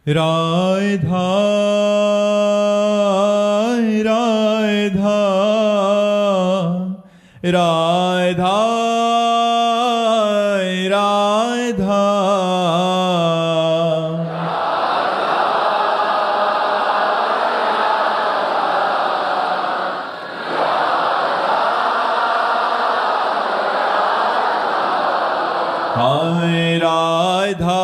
राधा राधा राधा राधा हाय राधा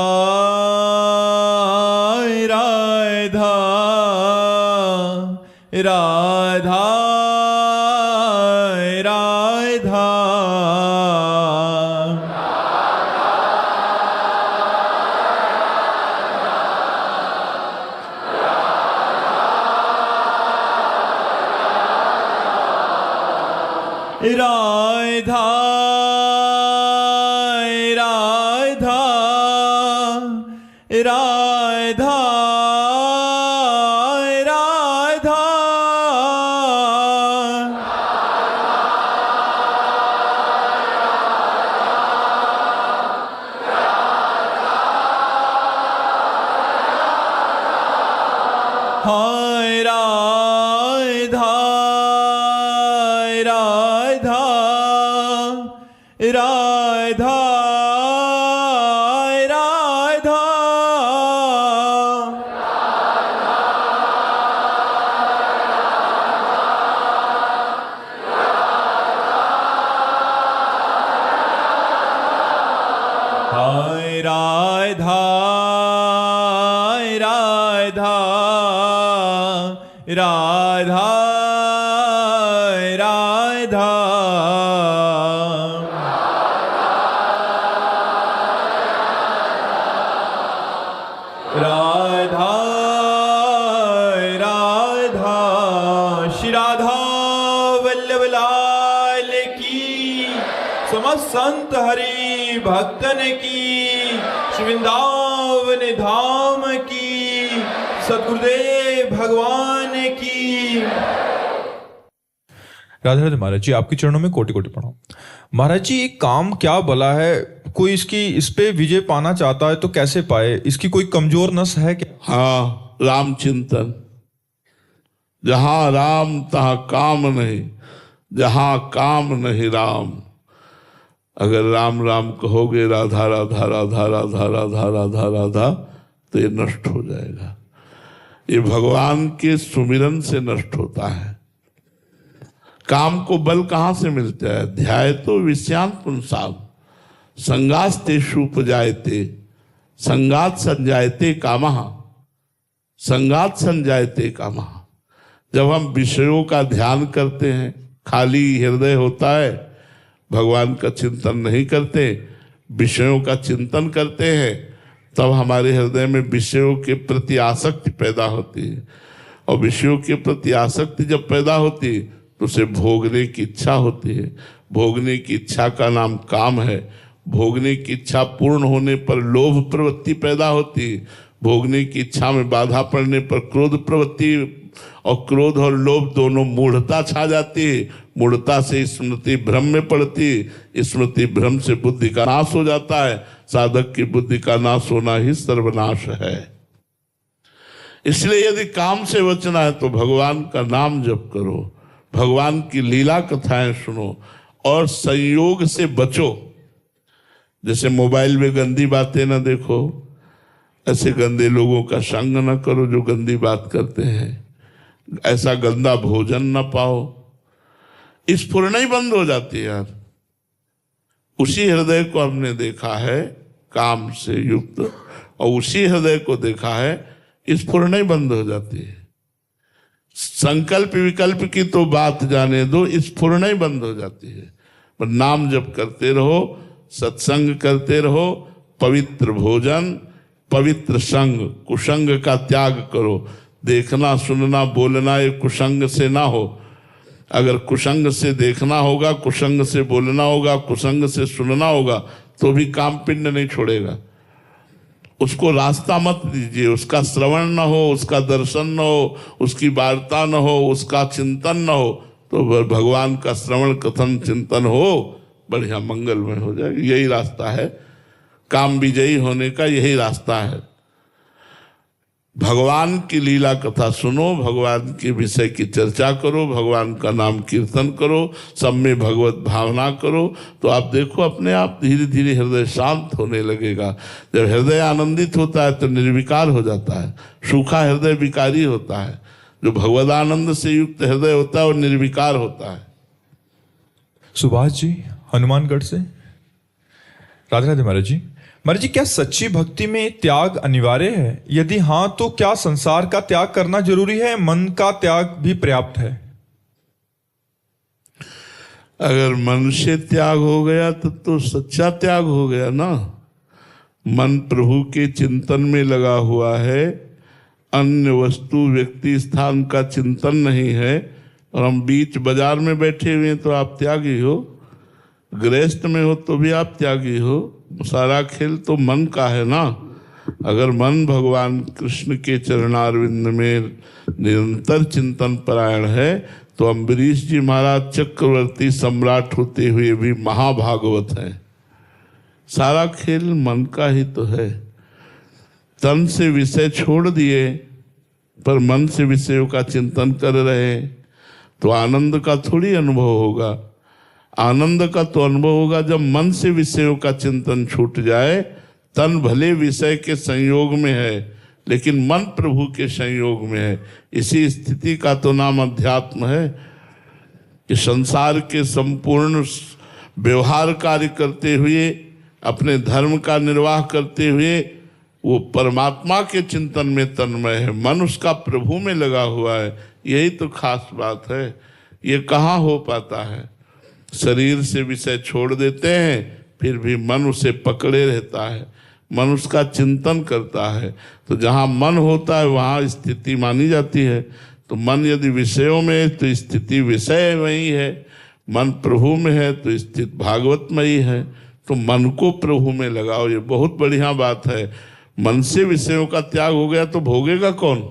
राधा राधा राधा राधा राधा राधा हाय राधा राधा राधा हाय राधा राधा राधा राधा राधा राधा श्री राधा वल्लभ लाल की, समस्त संत हरि भक्तन की, श्री वृंदावन धाम की, सद्गुरुदेव भगवान की। राधे राधे महाराज जी, आपके चरणों में कोटि कोटि प्रणाम। महाराज जी, एक काम क्या भला है, कोई इस पे विजय पाना चाहता है तो कैसे पाए? इसकी कोई कमजोर नस है क्या? हाँ, राम चिंतन। जहां राम तहां काम नहीं, जहां काम नहीं राम। अगर राम राम कहोगे राधा राधा राधा राधा राधा राधा राधा तो ये नष्ट हो जाएगा। ये भगवान के सुमिरन से नष्ट होता है। काम को बल कहाँ से मिलता है? ध्याय तो विषयान पुंसाम संगास्तेषु उपजायते संगात संजायते कामः संगात संजायते कामः। जब हम विषयों का ध्यान करते हैं, खाली हृदय होता है, भगवान का चिंतन नहीं करते, विषयों का चिंतन करते हैं, तब हमारे हृदय में विषयों के प्रति आसक्ति पैदा होती है। और विषयों के प्रति आसक्ति जब पैदा होती है तो उसे भोगने की इच्छा होती है। भोगने की इच्छा का नाम काम है। भोगने की इच्छा पूर्ण होने पर लोभ प्रवृत्ति पैदा होती है। भोगने की इच्छा में बाधा पड़ने पर क्रोध प्रवृत्ति, और क्रोध और लोभ दोनों मूढ़ता छा जाती है। मूढ़ता से स्मृति भ्रम में पड़ती है। स्मृति भ्रम से बुद्धि का नाश हो जाता है। साधक की बुद्धि का नाश होना ही सर्वनाश है। इसलिए यदि काम से बचना है तो भगवान का नाम जप करो, भगवान की लीला कथाएं सुनो और संयोग से बचो। जैसे मोबाइल में गंदी बातें न देखो, ऐसे गंदे लोगों का संग न करो जो गंदी बात करते हैं। ऐसा गंदा भोजन न पाओ। स्फुरना ही बंद हो जाती है यार। उसी हृदय को हमने देखा है काम से युक्त, और उसी हृदय को देखा है स्फुरना ही बंद हो जाती है। संकल्प विकल्प की तो बात जाने दो, स्फुरना ही बंद हो जाती है। पर नाम जप करते रहो, सत्संग करते रहो, पवित्र भोजन, पवित्र संग, कुसंग का त्याग करो। देखना सुनना बोलना ये कुसंग से ना हो। अगर कुसंग से देखना होगा, कुसंग से बोलना होगा, कुसंग से सुनना होगा तो भी काम पिंड नहीं छोड़ेगा। उसको रास्ता मत दीजिए। उसका श्रवण न हो, उसका दर्शन न हो, उसकी वार्ता न हो, उसका चिंतन न हो, तो भगवान का श्रवण कथन चिंतन हो, बढ़िया मंगलमय हो जाएगा। यही रास्ता है काम विजयी होने का, यही रास्ता है। भगवान की लीला कथा सुनो, भगवान के विषय की चर्चा करो, भगवान का नाम कीर्तन करो, सब में भगवत भावना करो, तो आप देखो अपने आप धीरे धीरे हृदय शांत होने लगेगा। जब हृदय आनंदित होता है तो निर्विकार हो जाता है, सूखा हृदय विकारी होता है। जो भगवदानंद से युक्त हृदय होता है वो निर्विकार होता है। सुभाष जी हनुमानगढ़ से। राधे राधे महाराज जी। महाराज जी, क्या सच्ची भक्ति में त्याग अनिवार्य है? यदि हाँ तो क्या संसार का त्याग करना जरूरी है, मन का त्याग भी पर्याप्त है? अगर मन से त्याग हो गया तो सच्चा त्याग हो गया ना। मन प्रभु के चिंतन में लगा हुआ है, अन्य वस्तु व्यक्ति स्थान का चिंतन नहीं है, और हम बीच बाजार में बैठे हुए हैं तो आप त्यागी हो, गृहस्थ में हो तो भी आप त्यागी हो। सारा खेल तो मन का है ना। अगर मन भगवान कृष्ण के चरणारविंद में निरंतर चिंतन परायण है तो अम्बरीश जी महाराज चक्रवर्ती सम्राट होते हुए भी महाभागवत हैं। सारा खेल मन का ही तो है। तन से विषय छोड़ दिए पर मन से विषयों का चिंतन कर रहे तो आनंद का थोड़ी अनुभव होगा। आनंद का तो अनुभव होगा जब मन से विषयों का चिंतन छूट जाए। तन भले विषय के संयोग में है लेकिन मन प्रभु के संयोग में है। इसी स्थिति का तो नाम अध्यात्म है कि संसार के संपूर्ण व्यवहार कार्य करते हुए, अपने धर्म का निर्वाह करते हुए वो परमात्मा के चिंतन में तन्मय है, मन उसका प्रभु में लगा हुआ है। यही तो खास बात है। ये कहाँ हो पाता है? शरीर से विषय छोड़ देते हैं फिर भी मन उसे पकड़े रहता है, मन उसका चिंतन करता है। तो जहाँ मन होता है वहाँ स्थिति मानी जाती है। तो मन यदि विषयों में है तो स्थिति विषय वही है, मन प्रभु में है तो स्थिति भागवतमयी है। तो मन को प्रभु में लगाओ, ये बहुत बढ़िया बात है। मन से विषयों का त्याग हो गया तो भोगेगा कौन?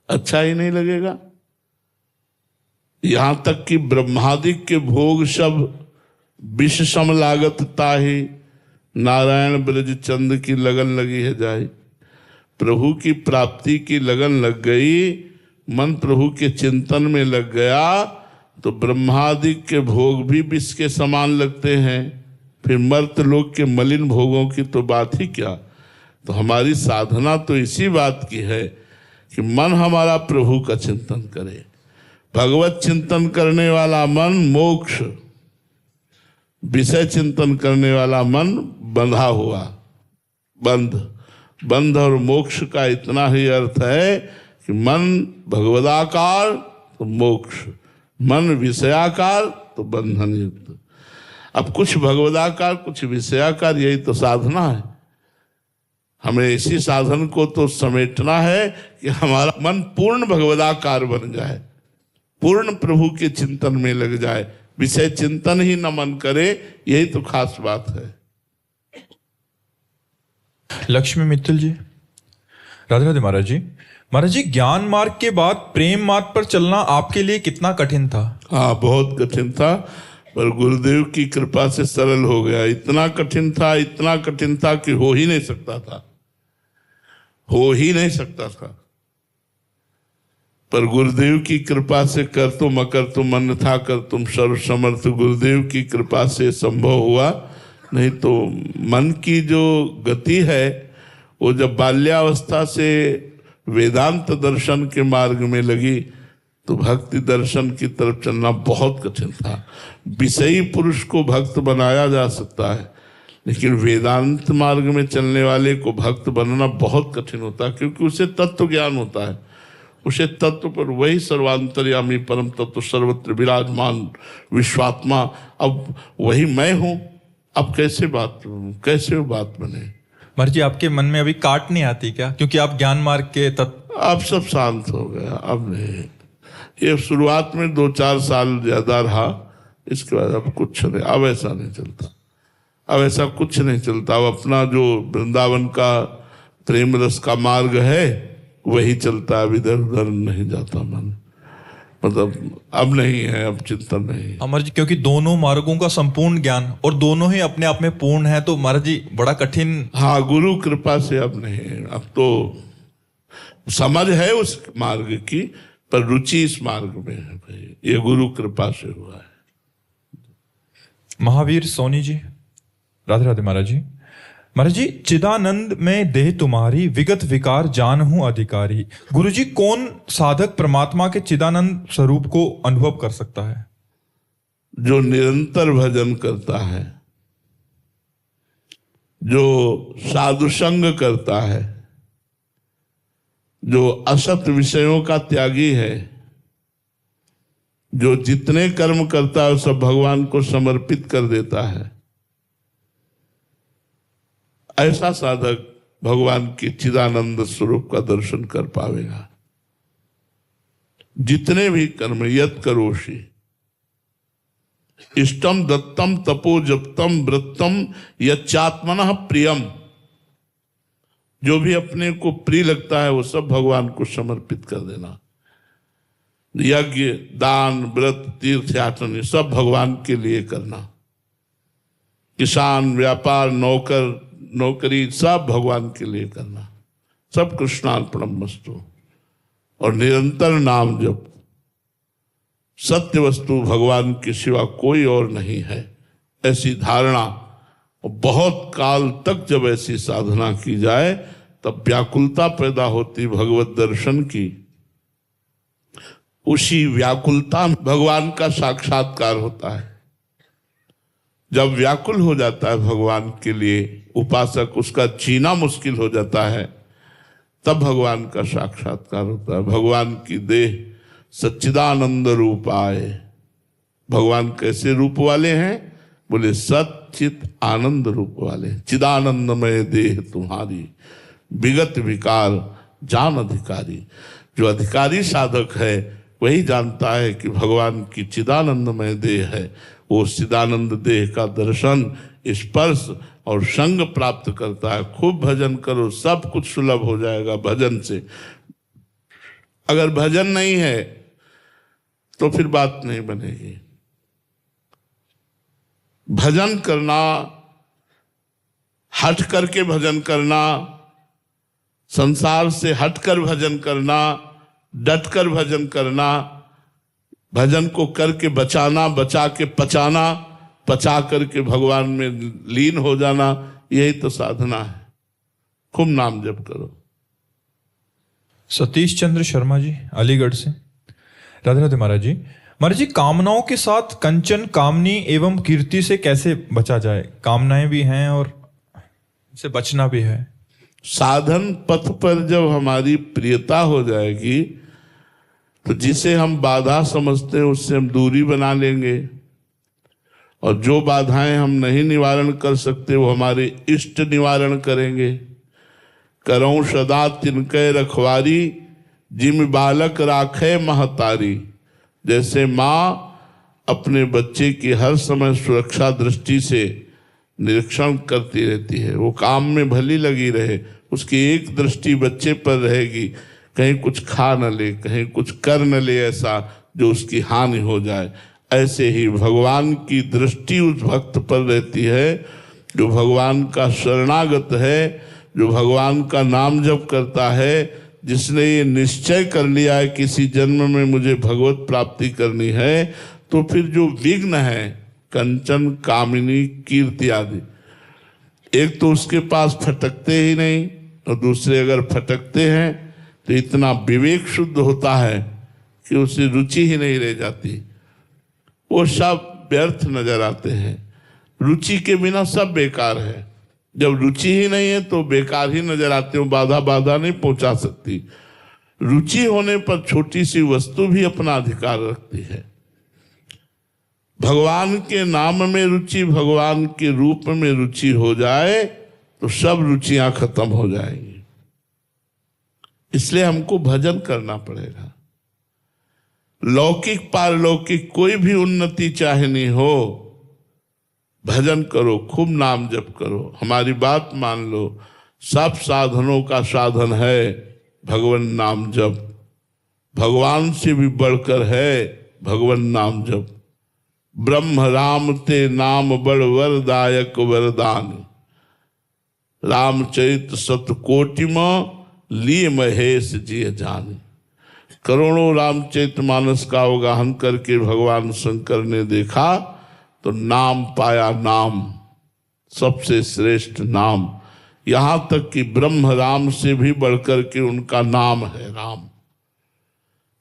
अच्छा ही नहीं लगेगा। यहां तक कि ब्रह्मादिक के भोग सब विष सम लागत ताहि, नारायण ब्रज चंद की लगन लगी है जाए। प्रभु की प्राप्ति की लगन लग गई, मन प्रभु के चिंतन में लग गया तो ब्रह्मादिक के भोग भी विष के समान लगते हैं। फिर मर्त लोक के मलिन भोगों की तो बात ही क्या। तो हमारी साधना तो इसी बात की है कि मन हमारा प्रभु का चिंतन करे। भगवत चिंतन करने वाला मन मोक्ष, विषय चिंतन करने वाला मन बंधा हुआ। बंध और मोक्ष का इतना ही अर्थ है कि मन भगवदाकार तो मोक्ष, मन विषयाकार तो बंधन युक्त। अब कुछ भगवदाकार कुछ विषयाकार, यही तो साधना है। हमें इसी साधन को तो समेटना है कि हमारा मन पूर्ण भगवदाकार बन जाए, पूर्ण प्रभु के चिंतन में लग जाए, विषय चिंतन ही न मन करे। यही तो खास बात है। लक्ष्मी मित्तल जी। राधे राधे महाराज जी। महाराज जी, ज्ञान मार्ग के बाद प्रेम मार्ग पर चलना आपके लिए कितना कठिन था? हाँ, बहुत कठिन था, पर गुरुदेव की कृपा से सरल हो गया। इतना कठिन था कि हो ही नहीं सकता था, हो ही नहीं सकता था। पर गुरुदेव की कृपा से कर तुम अकर तुम अन्यथा कर तुम सर्व समर्थ, गुरुदेव की कृपा से संभव हुआ। नहीं तो मन की जो गति है वो जब बाल्यावस्था से वेदांत दर्शन के मार्ग में लगी तो भक्ति दर्शन की तरफ चलना बहुत कठिन था। विषयी पुरुष को भक्त बनाया जा सकता है लेकिन वेदांत मार्ग में चलने वाले को भक्त बनना बहुत कठिन होता है, क्योंकि उसे तत्व ज्ञान होता है। उसे तत्व पर वही सर्वांतर्यामी परम तत्व सर्वत्र विराजमान विश्वात्मा, अब वही मैं हूं। अब कैसे बात बने? महाराज जी, आपके मन में अभी काट नहीं आती क्या, क्योंकि आप ज्ञान मार्ग के तत्व? अब सब शांत हो गया। अब नहीं, ये शुरुआत में 2-4 साल ज्यादा रहा, इसके बाद अब कुछ नहीं, अब ऐसा नहीं चलता, अब ऐसा कुछ नहीं चलता। अब अपना जो वृंदावन का प्रेम रस का मार्ग है वही चलता है, इधर उधर नहीं जाता मन। मतलब अब नहीं है, अब चिंतन नहीं है। महाराज जी, क्योंकि दोनों मार्गों का संपूर्ण ज्ञान और दोनों ही अपने आप में पूर्ण है, तो महाराज जी बड़ा कठिन। हाँ, गुरु कृपा से अब नहीं, अब तो समझ है उस मार्ग की, पर रुचि इस मार्ग में है भाई, ये गुरु कृपा से हुआ है। महावीर सोनी जी, राधे राधे महाराज जी। महाराज जी, चिदानंद में देह तुम्हारी, विगत विकार जान हूं अधिकारी। गुरु जी, कौन साधक परमात्मा के चिदानंद स्वरूप को अनुभव कर सकता है? जो निरंतर भजन करता है, जो साधु संग करता है, जो असत विषयों का त्यागी है, जो जितने कर्म करता है सब भगवान को समर्पित कर देता है, ऐसा साधक भगवान के चिदानंद स्वरूप का दर्शन कर पावेगा। जितने भी कर्म यत् करोषि इष्टम दत्तम तपो जप्तम व्रतम यच्चात्मनः प्रियम, जो भी अपने को प्रिय लगता है वो सब भगवान को समर्पित कर देना। यज्ञ, दान, व्रत, तीर्थ यात्रा सब भगवान के लिए करना। किसान, व्यापार, नौकरी सब भगवान के लिए करना, सब कृष्णार्पणमस्तु। और निरंतर नाम जप, सत्य वस्तु भगवान के सिवा कोई और नहीं है, ऐसी धारणा। और बहुत काल तक जब ऐसी साधना की जाए तब व्याकुलता पैदा होती भगवत दर्शन की। उसी व्याकुलता में भगवान का साक्षात्कार होता है। जब व्याकुल हो जाता है भगवान के लिए उपासक, उसका जीना मुश्किल हो जाता है, तब भगवान का साक्षात्कार होता है। भगवान की देह सच्चिदानंद रूप आए। भगवान कैसे रूप वाले हैं? बोले सच्चित आनंद रूप वाले। चिदानंदमय देह तुम्हारी, विगत विकार जान अधिकारी। जो अधिकारी साधक है वही जानता है कि भगवान की चिदानंदमय देह है। वो चिदानंद देह का दर्शन, स्पर्श और संग प्राप्त करता है। खूब भजन करो, सब कुछ सुलभ हो जाएगा भजन से। अगर भजन नहीं है तो फिर बात नहीं बनेगी। भजन करना, हट करके भजन करना, संसार से हटकर भजन करना, डटकर भजन करना, भजन को करके बचाना, बचा के पचाना, पचा करके भगवान में लीन हो जाना, यही तो साधना है। खूब नाम जप करो। सतीश चंद्र शर्मा जी, अलीगढ़ से, राधे राधे महाराज जी। महाराज जी, कामनाओं के साथ कंचन, कामनी एवं कीर्ति से कैसे बचा जाए? कामनाएं भी हैं और से बचना भी है। साधन पथ पर जब हमारी प्रियता हो जाएगी तो जिसे हम बाधा समझते हैं उससे हम दूरी बना लेंगे, और जो बाधाएं हम नहीं निवारण कर सकते वो हमारे इष्ट निवारण करेंगे। करऊं सदा तिनके रखवारी, जिम बालक राखे महतारी। जैसे माँ अपने बच्चे की हर समय सुरक्षा दृष्टि से निरीक्षण करती रहती है, वो काम में भली लगी रहे, उसकी एक दृष्टि बच्चे पर रहेगी, कहीं कुछ खा न ले, कहीं कुछ कर न ले ऐसा जो उसकी हानि हो जाए। ऐसे ही भगवान की दृष्टि उस भक्त पर रहती है जो भगवान का शरणागत है, जो भगवान का नाम जप करता है, जिसने ये निश्चय कर लिया है किसी जन्म में मुझे भगवत प्राप्ति करनी है। तो फिर जो विघ्न है कंचन, कामिनी, कीर्ति आदि, एक तो उसके पास फटकते ही नहीं, और दूसरे अगर फटकते हैं तो इतना विवेक शुद्ध होता है कि उसे रुचि ही नहीं रह जाती। वो सब व्यर्थ नजर आते हैं। रुचि के बिना सब बेकार है। जब रुचि ही नहीं है तो बेकार ही नजर आते हो, बाधा नहीं पहुंचा सकती। रुचि होने पर छोटी सी वस्तु भी अपना अधिकार रखती है। भगवान के नाम में रुचि, भगवान के रूप में रुचि हो जाए तो सब रुचियां खत्म हो जाएंगी। इसलिए हमको भजन करना पड़ेगा। लौकिक पारलौकिक कोई भी उन्नति चाहनी हो, भजन करो, खूब नाम जप करो। हमारी बात मान लो, सब साधनों का साधन है भगवान नाम जप। भगवान से भी बढ़कर है भगवान नाम जप। ब्रह्म राम ते नाम बड़ वरदायक वरदान, रामचरित सतकोटि में लिए महेश जी जान। करोड़ों रामचरित मानस का अवगाहन करके भगवान शंकर ने देखा तो नाम पाया, नाम सबसे श्रेष्ठ नाम। यहां तक कि ब्रह्म राम से भी बढ़कर के उनका नाम है राम।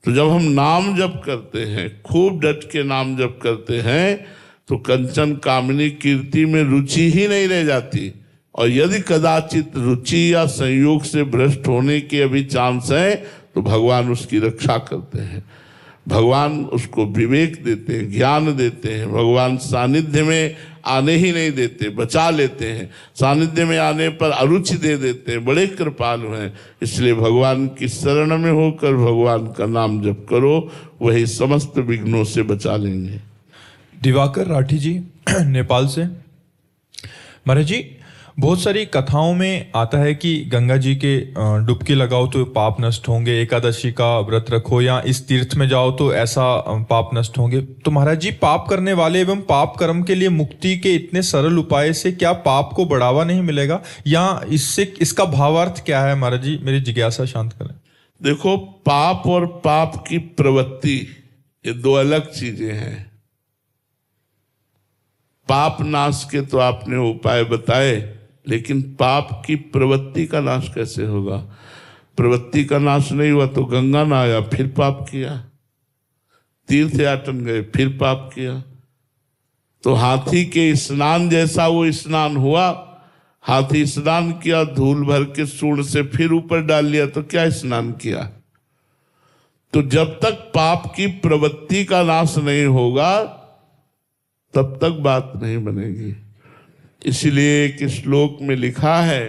तो जब हम नाम जप करते हैं, खूब डट के नाम जप करते हैं, तो कंचन कामिनी कीर्ति में रुचि ही नहीं रह जाती। और यदि कदाचित रुचि या संयोग से भ्रष्ट होने के अभी चांस है तो भगवान उसकी रक्षा करते हैं, भगवान उसको विवेक देते हैं, ज्ञान देते हैं, भगवान सानिध्य में आने ही नहीं देते, बचा लेते हैं, सानिध्य में आने पर अरुचि दे देते हैं, बड़े कृपालु हैं। इसलिए भगवान की शरण में होकर भगवान का नाम जप करो, वही समस्त विघ्नों से बचा लेंगे। दिवाकर राठी जी नेपाल से। महाराज जी, बहुत सारी कथाओं में आता है कि गंगा जी के डुबकी लगाओ तो पाप नष्ट होंगे, एकादशी का व्रत रखो या इस तीर्थ में जाओ तो ऐसा पाप नष्ट होंगे। तो महाराज जी, पाप करने वाले एवं पाप कर्म के लिए मुक्ति के इतने सरल उपाय से क्या पाप को बढ़ावा नहीं मिलेगा, या इससे इसका भावार्थ क्या है महाराज जी? मेरी जिज्ञासा शांत करें। देखो, पाप और पाप की प्रवृत्ति ये दो अलग चीजें हैं। पाप नाश के तो आपने उपाय बताए, लेकिन पाप की प्रवृत्ति का नाश कैसे होगा? प्रवृत्ति का नाश नहीं हुआ तो गंगा ना आया, फिर पाप किया, तीर्थ याटन गए, फिर पाप किया। तो हाथी के स्नान जैसा वो स्नान हुआ। हाथी स्नान किया, धूल भर के सूंड से फिर ऊपर डाल लिया, तो क्या स्नान किया? तो जब तक पाप की प्रवृत्ति का नाश नहीं होगा तब तक बात नहीं बनेगी। इसलिए एक श्लोक में लिखा है,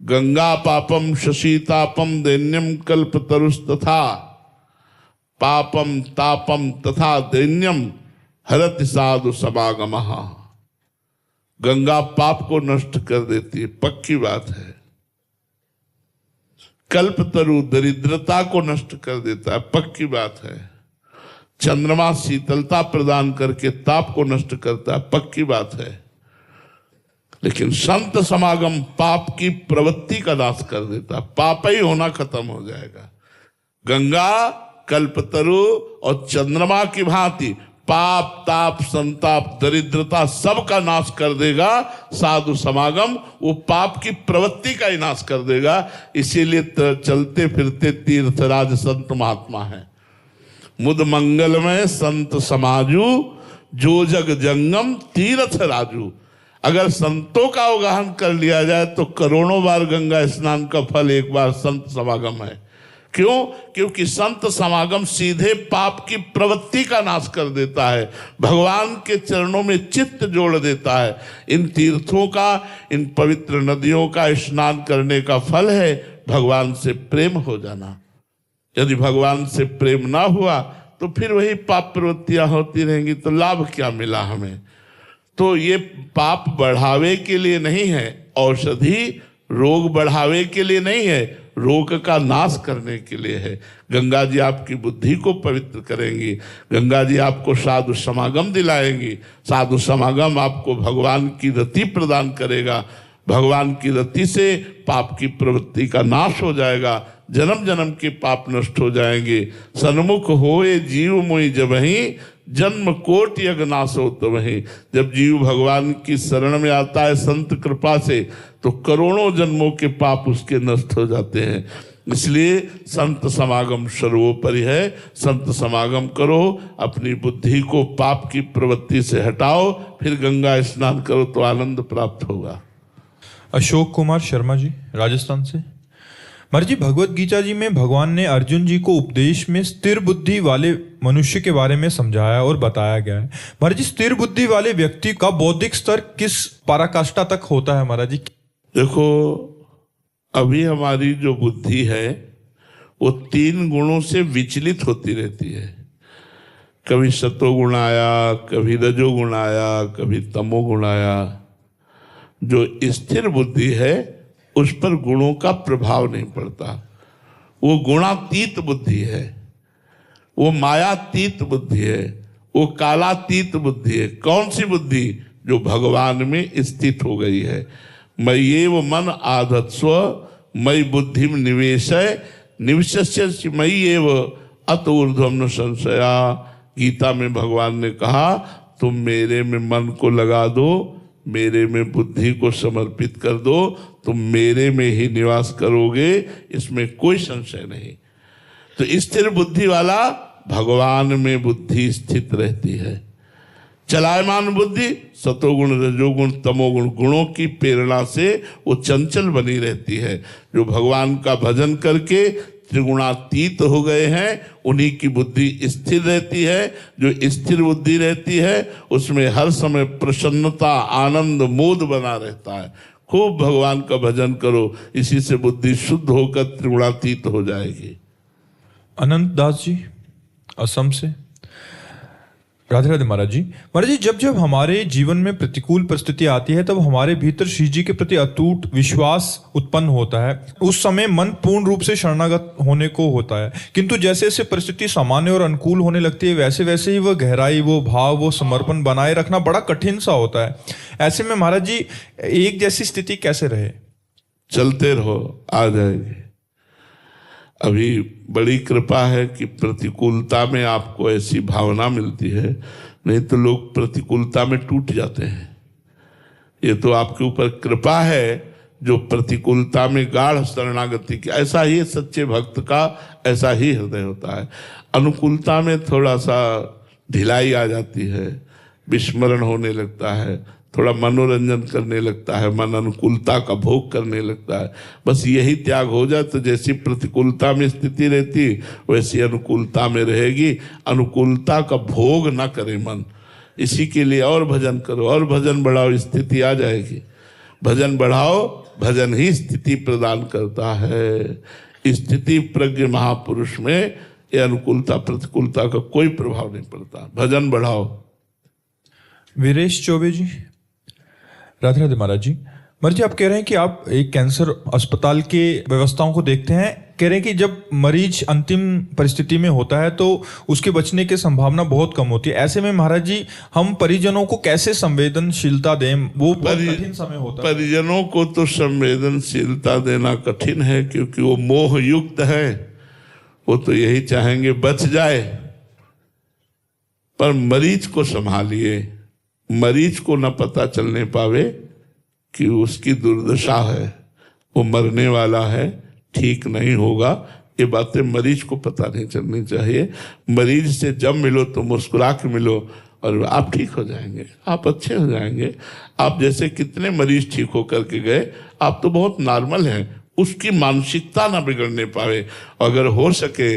गंगा पापम शशीतापम दैन्यम कल्पतरुस्तथा, पापम तापम तथा दैन्यम हरति साधु समागमः। गंगा पाप को नष्ट कर देती है, पक्की बात है। कल्पतरु दरिद्रता को नष्ट कर देता है, पक्की बात है। चंद्रमा शीतलता प्रदान करके ताप को नष्ट करता है, पक्की बात है। लेकिन संत समागम पाप की प्रवृत्ति का नाश कर देता, पाप ही होना खत्म हो जाएगा। गंगा कल्पतरु और चंद्रमा की भांति पाप ताप संताप दरिद्रता सब का नाश कर देगा। साधु समागम वो पाप की प्रवृत्ति का ही नाश कर देगा। इसीलिए चलते फिरते तीर्थराज संत महात्मा है। मुद मंगलमय संत समाजू, जो जग जंगम तीर्थ राजू। अगर संतों का अवगाहन कर लिया जाए तो करोड़ों बार गंगा स्नान का फल एक बार संत समागम है। क्यों? क्योंकि संत समागम सीधे पाप की प्रवृत्ति का नाश कर देता है, भगवान के चरणों में चित्त जोड़ देता है। इन तीर्थों का, इन पवित्र नदियों का स्नान करने का फल है भगवान से प्रेम हो जाना। यदि भगवान से प्रेम ना हुआ तो फिर वही पाप प्रवृत्तियां होती रहेंगी, तो लाभ क्या मिला हमें? तो ये पाप बढ़ावे के लिए नहीं है, औषधि रोग बढ़ावे के लिए नहीं है, रोग का नाश करने के लिए है। गंगा जी आपकी बुद्धि को पवित्र करेंगी, गंगा जी आपको साधु समागम दिलाएंगी, साधु समागम आपको भगवान की रति प्रदान करेगा। भगवान की रति से पाप की प्रवृत्ति का नाश हो जाएगा, जन्म जन्म के पाप नष्ट हो जाएंगे। सन्मुख होए जीव मोहि जबहि, जन्म कोट यज्ञ नाश हो तो वही। जब जीव भगवान की शरण में आता है संत कृपा से, तो करोड़ों जन्मों के पाप उसके नष्ट हो जाते हैं। इसलिए संत समागम सर्वोपरि है। संत समागम करो, अपनी बुद्धि को पाप की प्रवृत्ति से हटाओ, फिर गंगा स्नान करो तो आनंद प्राप्त होगा। अशोक कुमार शर्मा जी, राजस्थान से। महाराज जी, भगवत गीता जी में भगवान ने अर्जुन जी को उपदेश में स्थिर बुद्धि वाले मनुष्य के बारे में समझाया और बताया गया है। महाराज जी, स्थिर बुद्धि वाले व्यक्ति का बौद्धिक स्तर किस पराकाष्ठा तक होता है महाराज जी? देखो, अभी हमारी जो बुद्धि है वो 3 गुणों से विचलित होती रहती है। कभी सतोगुण आया, कभी रजोगुण आया, कभी तमोगुण आया। जो स्थिर बुद्धि है उस पर गुणों का प्रभाव नहीं पड़ता, वो गुणातीत बुद्धि है। वो मायातीत बुद्धि है, वो कालातीत बुद्धि है। कौन सी बुद्धि? जो भगवान में स्थित हो गई है। मय्येव मन आधत्स्व मयि बुद्धिम निवेशय निविशस्य मय्येव अत ऊर्ध्वं न संशया। गीता में भगवान ने कहा तुम मेरे में मन को लगा दो, मेरे में बुद्धि को समर्पित कर दो, तुम मेरे में ही निवास करोगे, इसमें कोई संशय नहीं। तो स्थिर बुद्धि वाला भगवान में बुद्धि स्थित रहती है। चलायमान बुद्धि सतोगुण रजोगुण तमोगुण गुणों की प्रेरणा से वो चंचल बनी रहती है। जो भगवान का भजन करके त्रिगुणातीत हो गए हैं उन्हीं की बुद्धि स्थिर रहती है। जो स्थिर बुद्धि रहती है उसमें हर समय प्रसन्नता, आनंद, मोद बना रहता है। खूब भगवान का भजन करो, इसी से बुद्धि शुद्ध होकर त्रिगुणातीत हो जाएगी। अनंत दास जी असम से, राधे राधे महाराज जी। महाराज जी, जब जब हमारे जीवन में प्रतिकूल परिस्थिति आती है तब हमारे भीतर श्री जी के प्रति अटूट विश्वास उत्पन्न होता है। उस समय मन पूर्ण रूप से शरणागत होने को होता है, किंतु जैसे जैसे परिस्थिति सामान्य और अनुकूल होने लगती है वैसे वैसे ही वह गहराई, वो भाव, वो समर्पण बनाए रखना बड़ा कठिन सा होता है। ऐसे में महाराज जी एक जैसी स्थिति कैसे रहे? चलते रहो, आ जाएगी। अभी बड़ी कृपा है कि प्रतिकूलता में आपको ऐसी भावना मिलती है, नहीं तो लोग प्रतिकूलता में टूट जाते हैं। ये तो आपके ऊपर कृपा है जो प्रतिकूलता में गाढ़ शरणागति की। ऐसा ही सच्चे भक्त का ऐसा ही हृदय होता है। अनुकूलता में थोड़ा सा ढिलाई आ जाती है, विस्मरण होने लगता है, थोड़ा मनोरंजन करने लगता है, मन अनुकूलता का भोग करने लगता है। बस यही त्याग हो जाए तो जैसी प्रतिकूलता में स्थिति रहती वैसी अनुकूलता में रहेगी। अनुकूलता का भोग ना करे मन। इसी के लिए और भजन करो, और भजन बढ़ाओ, स्थिति आ जाएगी। भजन बढ़ाओ, भजन ही स्थिति प्रदान करता है। स्थिति प्रज्ञ महापुरुष में ये अनुकूलता प्रतिकूलता का कोई प्रभाव नहीं पड़ता। भजन बढ़ाओ। वीरेश चौबे जी, राधे राधे महाराज जी। महाराज जी, आप कह रहे हैं कि आप एक कैंसर अस्पताल के व्यवस्थाओं को देखते हैं, कह रहे हैं कि जब मरीज अंतिम परिस्थिति में होता है तो उसके बचने की संभावना बहुत कम होती है। ऐसे में महाराज जी हम परिजनों को कैसे संवेदनशीलता दें? वो बहुत कठिन समय होता है। परिजनों को तो संवेदनशीलता देना कठिन है, क्योंकि वो मोह युक्त है। वो तो यही चाहेंगे बच जाए। पर मरीज को संभालिए, मरीज को न पता चलने पावे कि उसकी दुर्दशा है, वो मरने वाला है, ठीक नहीं होगा। ये बातें मरीज को पता नहीं चलनी चाहिए। मरीज से जब मिलो तो मुस्कुरा के मिलो और आप ठीक हो जाएंगे, आप अच्छे हो जाएंगे। आप जैसे कितने मरीज ठीक होकर के गए, आप तो बहुत नॉर्मल हैं। उसकी मानसिकता ना बिगड़ने पावे। अगर हो सके,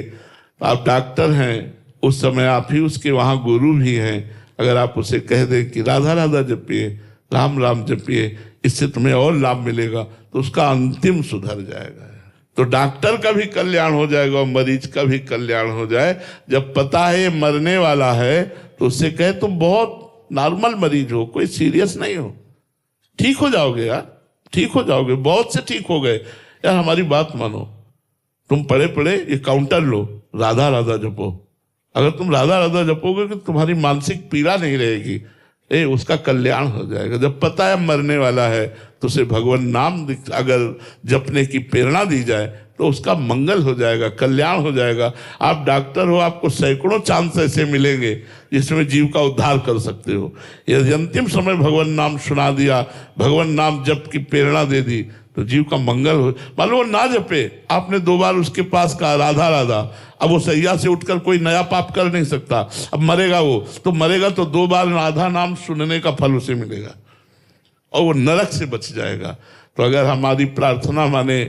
आप डॉक्टर हैं, उस समय आप ही उसके वहाँ गुरु भी हैं। अगर आप उसे कह दें कि राधा राधा जपिए, राम राम जपिए, इससे तुम्हें और लाभ मिलेगा, तो उसका अंतिम सुधर जाएगा। तो डॉक्टर का भी कल्याण हो जाएगा और मरीज का भी कल्याण हो जाए। जब पता है ये मरने वाला है तो उससे कहे तुम बहुत नॉर्मल मरीज हो, कोई सीरियस नहीं हो, ठीक हो जाओगे यार, ठीक हो जाओगे। बहुत से ठीक हो गए यार, हमारी बात मानो। तुम पढ़े पढ़े ये काउंटर लो, राधा राधा जपो। अगर तुम राधा राधा जपोगे तो तुम्हारी मानसिक पीड़ा नहीं रहेगी, उसका कल्याण हो जाएगा। जब पता है मरने वाला है तो उसे भगवान नाम अगर जपने की प्रेरणा दी जाए तो उसका मंगल हो जाएगा, कल्याण हो जाएगा। आप डॉक्टर हो, आपको सैकड़ों चांस ऐसे मिलेंगे जिसमें जीव का उद्धार कर सकते हो। यदि अंतिम समय भगवान नाम सुना दिया, भगवान नाम जप की प्रेरणा दे दी तो जीव का मंगल हो। मान लो वो ना जपे, आपने 2 बार उसके पास कहा राधा राधा, अब वो सैया से उठकर कोई नया पाप कर नहीं सकता। अब मरेगा वो तो 2 बार राधा नाम सुनने का फल उसे मिलेगा और वो नरक से बच जाएगा। तो अगर हमारी प्रार्थना माने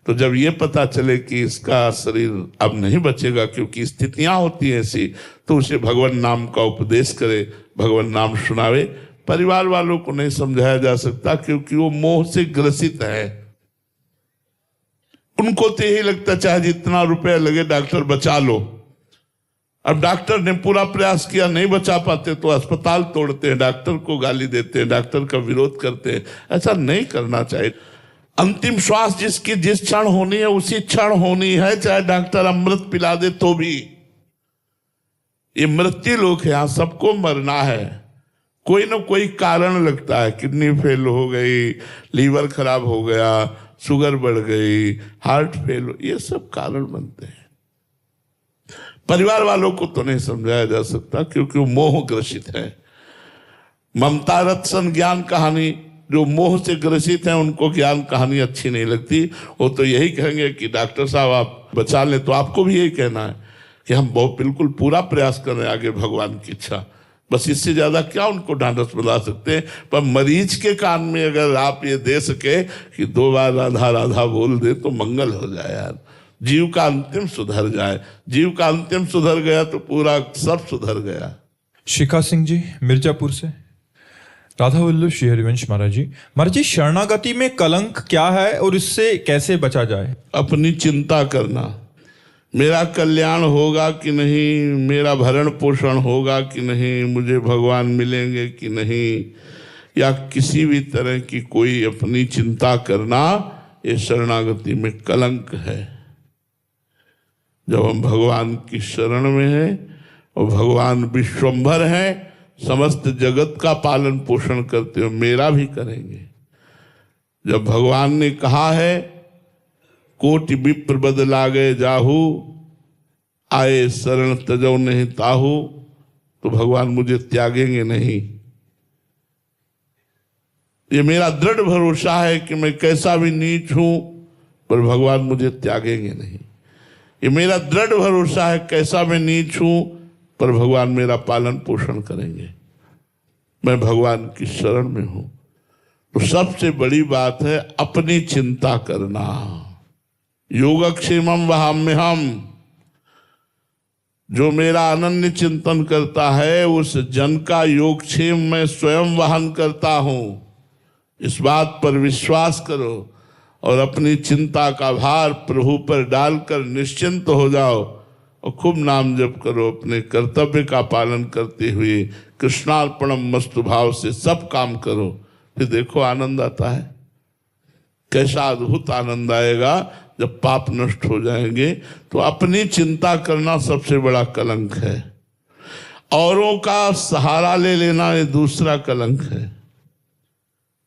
तो जब ये पता चले कि इसका शरीर अब नहीं बचेगा क्योंकि स्थितियां होती हैं ऐसी, तो उसे भगवान नाम का उपदेश करे, भगवान नाम सुनावे। परिवार वालों को नहीं समझाया जा सकता क्योंकि वो मोह से ग्रसित है। उनको तो यही लगता चाहे जितना रुपया लगे डॉक्टर बचा लो। अब डॉक्टर ने पूरा प्रयास किया, नहीं बचा पाते तो अस्पताल तोड़ते हैं, डॉक्टर को गाली देते हैं, डॉक्टर का विरोध करते हैं। ऐसा नहीं करना चाहिए। अंतिम श्वास जिसकी जिस क्षण होनी है उसी क्षण होनी है, चाहे डॉक्टर अमृत पिला दे तो भी। ये मृत्यु लोक है, यहाँ सबको मरना है। कोई ना कोई कारण लगता है, किडनी फेल हो गई, लीवर खराब हो गया, शुगर बढ़ गई, हार्ट फेल, ये सब कारण बनते हैं। परिवार वालों को तो नहीं समझाया जा सकता क्योंकि वो मोह ग्रसित है। ममता रत्सन ज्ञान कहानी, जो मोह से ग्रसित हैं उनको ज्ञान कहानी अच्छी नहीं लगती। वो तो यही कहेंगे कि डॉक्टर साहब आप बचा लें। तो आपको भी यही कहना है कि हम बहुत बिल्कुल पूरा प्रयास कर रहे हैं आगे भगवान की इच्छा, बस इससे ज्यादा क्या उनको ढांढस बना सकते हैं। पर मरीज के कान में अगर आप ये दे सके कि 2 बार राधा राधा बोल दे तो मंगल हो जाए यार, जीव का अंतिम सुधर जाए। जीव का अंतिम सुधर गया तो पूरा सब सुधर गया। शिखा सिंह जी मिर्जापुर से। राधा वल्लभ श्री हरिवंश महाराज जी शरणागति में कलंक क्या है और इससे कैसे बचा जाए? अपनी चिंता करना, मेरा कल्याण होगा कि नहीं, मेरा भरण पोषण होगा कि नहीं, मुझे भगवान मिलेंगे कि नहीं, या किसी भी तरह की कोई अपनी चिंता करना, ये शरणागति में कलंक है। जब हम भगवान की शरण में हैं और भगवान विश्वंभर हैं, समस्त जगत का पालन पोषण करते हो, मेरा भी करेंगे। जब भगवान ने कहा है कोटि विप्र बदला गए जाहू, आए शरण तजो नहीं ताहू, तो भगवान मुझे त्यागेंगे नहीं। ये मेरा दृढ़ भरोसा है कि मैं कैसा भी नीच हूं पर भगवान मुझे त्यागेंगे नहीं। ये मेरा दृढ़ भरोसा है कैसा मैं नीच हूं पर भगवान मेरा पालन पोषण करेंगे। मैं भगवान की शरण में हूं। तो सबसे बड़ी बात है अपनी चिंता करना। योगक्षेमम वहाम्यहम, जो मेरा अनन्य चिंतन करता है उस जन का योगक्षेम मैं स्वयं वहन करता हूं। इस बात पर विश्वास करो और अपनी चिंता का भार प्रभु पर डालकर निश्चिंत हो जाओ और खूब नाम जप करो। अपने कर्तव्य का पालन करते हुए कृष्णार्पणम मस्तु भाव से सब काम करो, फिर देखो आनंद आता है। कैसा अद्भुत आनंद आएगा जब पाप नष्ट हो जाएंगे। तो अपनी चिंता करना सबसे बड़ा कलंक है। औरों का सहारा ले लेना ये दूसरा कलंक है।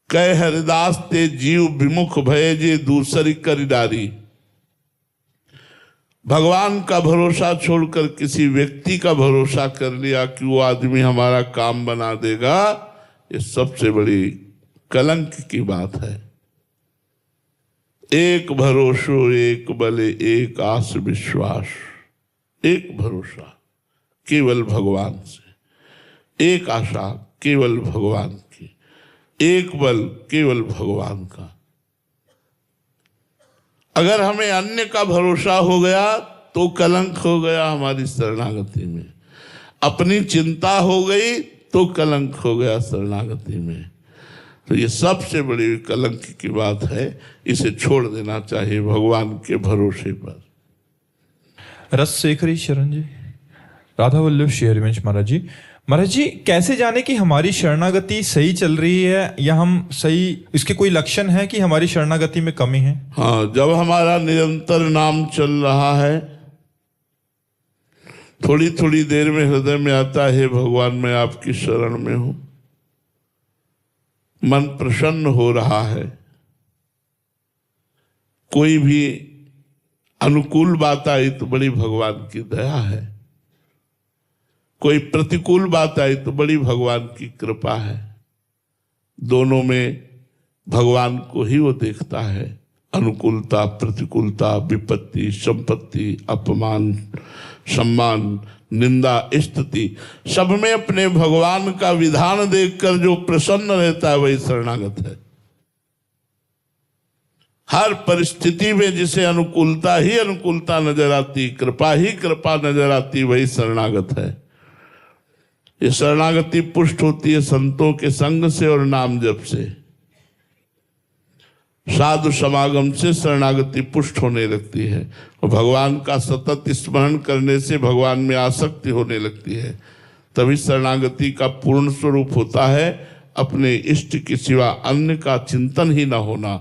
कह हरिदास ते जीव विमुख भय जे दूसरी करिडारी। भगवान का भरोसा छोड़कर किसी व्यक्ति का भरोसा कर लिया कि वो आदमी हमारा काम बना देगा, ये सबसे बड़ी कलंक की बात है। एक भरोसो एक बल एक आस विश्वास, एक भरोसा केवल भगवान से, एक आशा केवल भगवान की, एक बल केवल भगवान का। अगर हमें अन्य का भरोसा हो गया तो कलंक हो गया हमारी शरणागति में। अपनी चिंता हो गई तो कलंक हो गया शरणागति में। तो ये सबसे बड़ी कलंक की बात है, इसे छोड़ देना चाहिए भगवान के भरोसे पर। रस शेखरी शरण जी। राधा वल्लभ श्री हरिवंश महाराज जी कैसे जाने कि हमारी शरणागति सही चल रही है या हम सही, इसके कोई लक्षण है कि हमारी शरणागति में कमी है? हाँ, जब हमारा निरंतर नाम चल रहा है, थोड़ी थोड़ी देर में हृदय में आता है भगवान मैं आपकी शरण में हूं, मन प्रसन्न हो रहा है। कोई भी अनुकूल बात आई तो बड़ी भगवान की दया है, कोई प्रतिकूल बात आई तो बड़ी भगवान की कृपा है। दोनों में भगवान को ही वो देखता है। अनुकूलता प्रतिकूलता, विपत्ति संपत्ति, अपमान सम्मान, निंदा स्तुति, सब में अपने भगवान का विधान देखकर जो प्रसन्न रहता है वही शरणागत है। हर परिस्थिति में जिसे अनुकूलता ही अनुकूलता नजर आती, कृपा ही कृपा नजर आती, वही शरणागत है। ये शरणागति पुष्ट होती है संतों के संग से और नाम जप से। साधु समागम से शरणागति पुष्ट होने लगती है और भगवान का सतत स्मरण करने से भगवान में आसक्ति होने लगती है। तभी शरणागति का पूर्ण स्वरूप होता है अपने इष्ट के सिवा अन्य का चिंतन ही ना होना।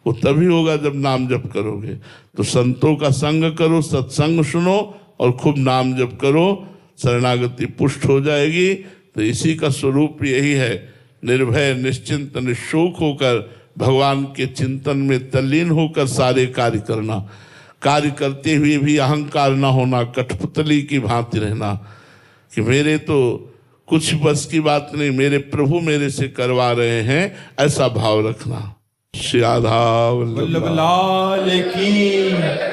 वो तभी होगा जब नाम जप करोगे। तो संतों का संग करो, सत्संग सुनो और खूब नाम जप करो। शरणागति पुष्ट हो जाएगी। तो इसी का स्वरूप यही है, निर्भय निश्चिंत निशोक होकर भगवान के चिंतन में तल्लीन होकर सारे कार्य करना, कार्य करते हुए भी अहंकार न होना, कठपुतली की भांति रहना कि मेरे तो कुछ बस की बात नहीं, मेरे प्रभु मेरे से करवा रहे हैं, ऐसा भाव रखना। श्री राधा वल्लभ लाल की।